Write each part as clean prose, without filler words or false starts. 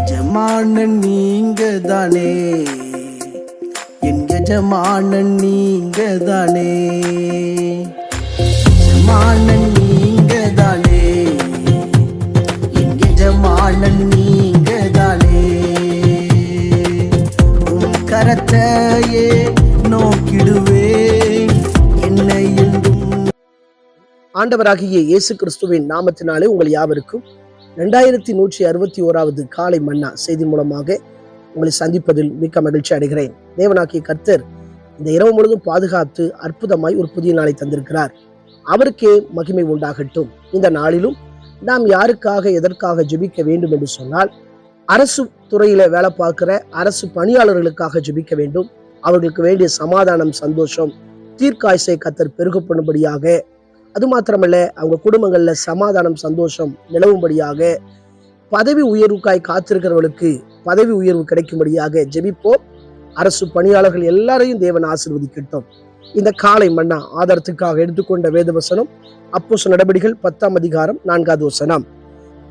எஜமானன் நீங்க தானே, என் எஜமானன் நீங்க தானே, எஜமானன் நீங்க தானே, என் எஜமானன் நீங்க தானே, உன் கரத்தையே நோக்கிடுவேன் என்னை என்றும். ஆண்டவராகிய இயேசு கிறிஸ்துவின் நாமத்தினாலே உங்கள் யாவருக்கும் 2161வது காலை மன்னா செய்தி மூலமாக உங்களை சந்திப்பதில் மிக்க மகிழ்ச்சி அடைகிறேன். தேவனாகிய கர்த்தர் இந்த இரவு முழுதும் பாதுகாத்து அற்புதமாய் ஒரு புதிய நாளை தந்திருக்கிறார். அவருக்கே மகிமை உண்டாகட்டும். இந்த நாளிலும் நாம் யாருக்காக எதற்காக ஜெபிக்க வேண்டும் என்று சொன்னால், அரசு துறையில வேலை பார்க்கிற அரசு பணியாளர்களுக்காக ஜெபிக்க வேண்டும். அவர்களுக்கு வேண்டிய சமாதானம், சந்தோஷம், தீர்க்காய்ச்சை கர்த்தர் பெருக பண்ணும்படியாக, அது மாத்திரமல்ல அவங்க குடும்பங்கள்ல சமாதானம், சந்தோஷம் நிலவும்படியாக, பதவி உயர்வுக்காய் காத்திருக்கிறவர்களுக்கு பதவி உயர்வு கிடைக்கும்படியாக ஜெபிப்போம். அரசு பணியாளர்கள் எல்லாரையும் தேவன் ஆசீர்வதிக்கட்டும். இந்த காலை மன்னா ஆதாரத்துக்காக எடுத்துக்கொண்ட வேத வசனம் அப்போஸ்தலர் நடபடிகள் 10ஆம் அதிகாரம் 4வது வசனம்.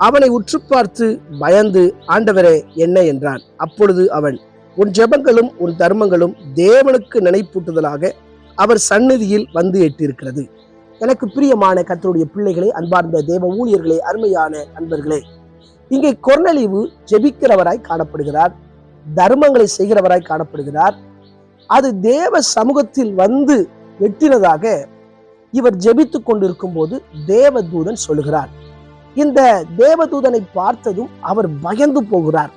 அவனை உற்று பார்த்து பயந்து, ஆண்டவரே என்ன என்றான். அப்பொழுது அவன், உன் ஜெபங்களும் உன் தர்மங்களும் தேவனுக்கு நினைப்பூட்டுதலாக அவர் சந்நிதியில் வந்து எட்டியிருக்கிறது. எனக்கு பிரியமான கர்த்தருடைய பிள்ளைகளே, அன்பார்ந்த தேவ ஊழியர்களே, அருமையான நண்பர்களே, இங்கே கொர்நேலியு ஜெபிக்கிறவராய் காணப்படுகிறார், தர்மங்களை செய்கிறவராய் காணப்படுகிறார். அது தேவ சமூகத்தில் வந்து எட்டினதாக இவர் ஜெபித்துக் கொண்டிருக்கும் போது தேவதூதன் சொல்லுகிறார். இந்த தேவதூதனை பார்த்ததும் அவர் பயந்து போகிறார்.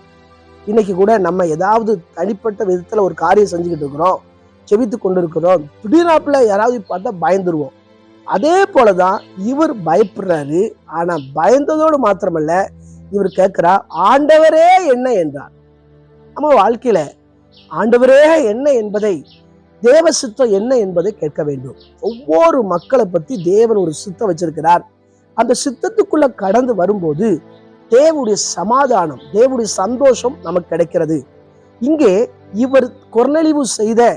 இன்னைக்கு கூட நம்ம ஏதாவது தனிப்பட்ட விதத்துல ஒரு காரியம் செஞ்சுக்கிட்டு இருக்கிறோம், ஜெபித்து கொண்டிருக்கிறோம், திடீர்னாப்புல யாராவது பார்த்தா பயந்துருவோம். அதே போலதான் இவர் பயப்படுறாரு. ஆனா பயந்ததோடு மாத்திரமல்ல, இவர் கேட்கிறா, ஆண்டவரே என்ன என்றார். நம்ம வாழ்க்கையில ஆண்டவரே என்ன என்பதை, தேவ சித்தம் என்ன என்பதை கேட்க வேண்டும். ஒவ்வொரு மக்களை பத்தி தேவன் ஒரு சித்தம் வச்சிருக்கிறார். அந்த சித்தத்துக்குள்ள கடந்து வரும்போது தேவனுடைய சமாதானம், தேவனுடைய சந்தோஷம் நமக்கு கிடைக்கிறது. இங்கே இவர் கொர்நேலியு செய்த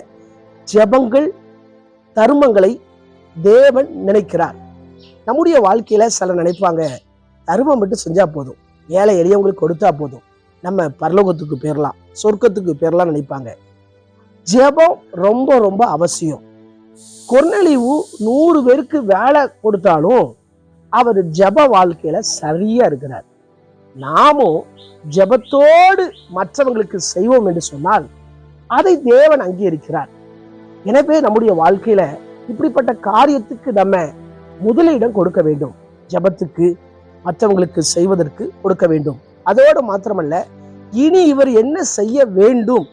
ஜெபங்கள், தர்மங்களை தேவன் நினைக்கிறார். நம்முடைய வாழ்க்கையில சிலர் நினைப்பாங்க, தர்மம் மட்டும் செஞ்சா போதும், ஏழை எளியவங்களுக்கு கொடுத்தா போதும், நம்ம பரலோகத்துக்கு போயிடலாம், சொர்க்கத்துக்கு போயிடலாம் நினைப்பாங்க. ஜெபம் ரொம்ப ரொம்ப அவசியம். கொர்நேலியு 100 பேருக்கு வேலை கொடுத்தாலும் அவர் ஜெப வாழ்க்கையில சரியா இருக்கிறார். நாமும் ஜெபத்தோடு மற்றவங்களுக்கு செய்வோம் என்று சொன்னால் அதை தேவன் அங்கீகரிக்கிறார். எனவே நம்முடைய வாழ்க்கையில இப்படிப்பட்ட காரியத்துக்கு நம்ம முதலிடம் கொடுக்க வேண்டும். ஜெபத்துக்கு, மற்றவங்களுக்கு செய்வதற்கு கொடுக்க வேண்டும். அதோடு மாத்திரமல்ல, இனி இவர் என்ன செய்ய வேண்டும்,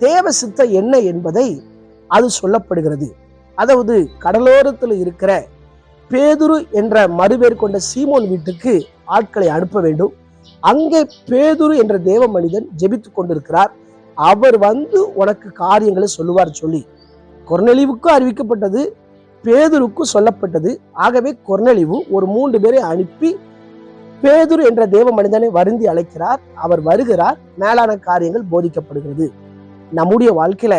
தேவ சித்தம் என்ன என்பதை அது சொல்லப்படுகிறது. அதாவது கடலோரத்தில் இருக்கிற பேதுரு என்ற மறுபேர் கொண்ட சீமோன் வீட்டுக்கு ஆட்களை அனுப்ப வேண்டும். அங்கே பேதுரு என்ற தேவ மனிதன் ஜெபித்துக் கொண்டிருக்கிறார். அவர் வந்து உனக்கு காரியங்களை சொல்லுவார் சொல்லி கொர்நேலியுவுக்கும் அறிவிக்கப்பட்டது, பேதுருக்கும் சொல்லப்பட்டது. ஆகவே கொர்நேலியு ஒரு 3 பேரை அனுப்பி பேதுரு என்ற தேவ மனிதனை வருந்தி அழைக்கிறார். அவர் வருகிறார். மேலான காரியங்கள் போதிக்கப்படுகிறது. நம்முடைய வாழ்க்கையில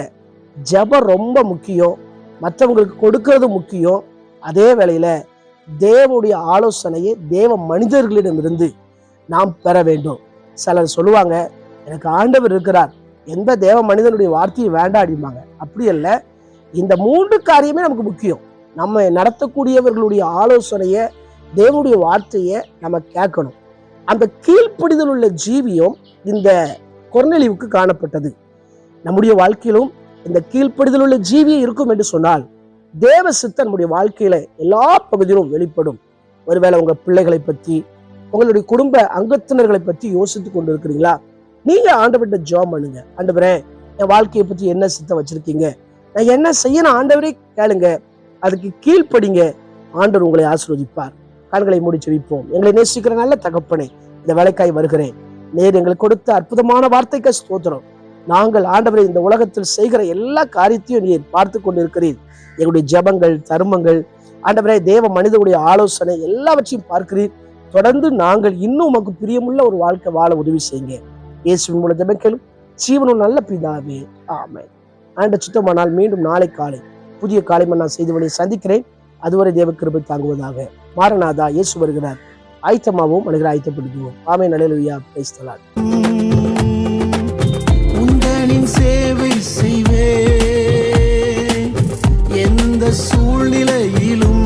ஜெபம் ரொம்ப முக்கியம். மற்றவங்களுக்கு கொடுக்கிறது முக்கியம். அதே வேளையில தேவனுடைய ஆலோசனையை தேவ மனிதர்களிடமிருந்து நாம் பெற வேண்டும். சிலர் சொல்லுவாங்க, எனக்கு ஆண்டவர் இருக்கிறார், எந்த தேவ மனிதனுடைய வார்த்தையை வேண்டாம் அப்படிம்பாங்க. அப்படி அல்ல, இந்த 3 காரியமே நமக்கு முக்கியம். நம்ம நடத்தக்கூடியவர்களுடைய ஆலோசனைய, தேவனுடைய வார்த்தையை நம்ம கேட்கணும். அந்த கீழ்ப்படிதல் உள்ள ஜீவியம் இந்த கொர்நேலியுவுக்கு காணப்பட்டது. நம்முடைய வாழ்க்கையிலும் இந்த கீழ்ப்படிதல் உள்ள ஜீவியம் இருக்கும் என்று சொன்னால் தேவ சித்தம் நம்முடைய வாழ்க்கையில எல்லா பகுதியிலும் வெளிப்படும். ஒருவேளை உங்க பிள்ளைகளை பற்றி, உங்களுடைய குடும்ப அங்கத்தினர்களை பற்றி யோசித்துக் கொண்டு இருக்கிறீங்களா? நீங்க ஆண்டவர்கிட்ட ஜெபம் பண்ணுங்க. ஆண்டவரே, என் வாழ்க்கையை பற்றி என்ன சித்தம் வச்சிருக்கீங்க, நான் என்ன செய்யணும் ஆண்டவரே கேளுங்க, அதுக்கு கீழ்ப்படிங்க, ஆண்டவர் உங்களை ஆசீர்வதிப்பார். கண்களை மூடி ஜெபிப்போம். எங்களை நேசிக்கிற நல்ல தகப்பனே, இந்த வேலைக்காய் வருகிறேன். நேர் எங்களுக்கு கொடுத்த அற்புதமான வார்த்தைக்கு ஸ்தோத்திரம். நாங்கள் ஆண்டவரை இந்த உலகத்தில் செய்கிற எல்லா காரியத்தையும் நீர் பார்த்து கொண்டு இருக்கிறீர். எங்களுடைய ஜெபங்கள், தர்மங்கள், ஆண்டவரே தேவ மனிதனுடைய ஆலோசனை எல்லாவற்றையும் பார்க்கிறீர். தொடர்ந்து நாங்கள் இன்னும் உமக்கு பிரியமுள்ள ஒரு வாழ்க்கை வாழ உதவி செய்யுங்க. இயேசுவின் மூலம் ஜெபம் கேளும் ஜீவனும் நல்ல பிதாவே, ஆமென். ஆண்டவர் சுத்தமானால் மீண்டும் நாளை காலை புதிய காலை நான் செய்தவனை சந்திக்கிறேன். அதுவரை தேவ கிருபை தாங்குவதாக. மாரநாதா, இயேசு வருகிறார். ஆயத்தமாகவும் அனைவரும் ஆயத்தப்படுத்துவோம். ஆமென். அல்லேலூயா. Praise the Lord. உண்மையின் சேவை செய்வேன் எந்த சூழ்நிலையிலும்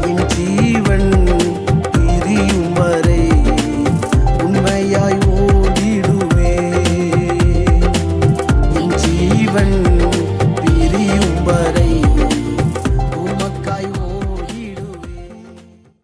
என் ஜீவன் பிரியும் வரை உண்மையாய் ஓடிடுவேன் என் ஜீவன்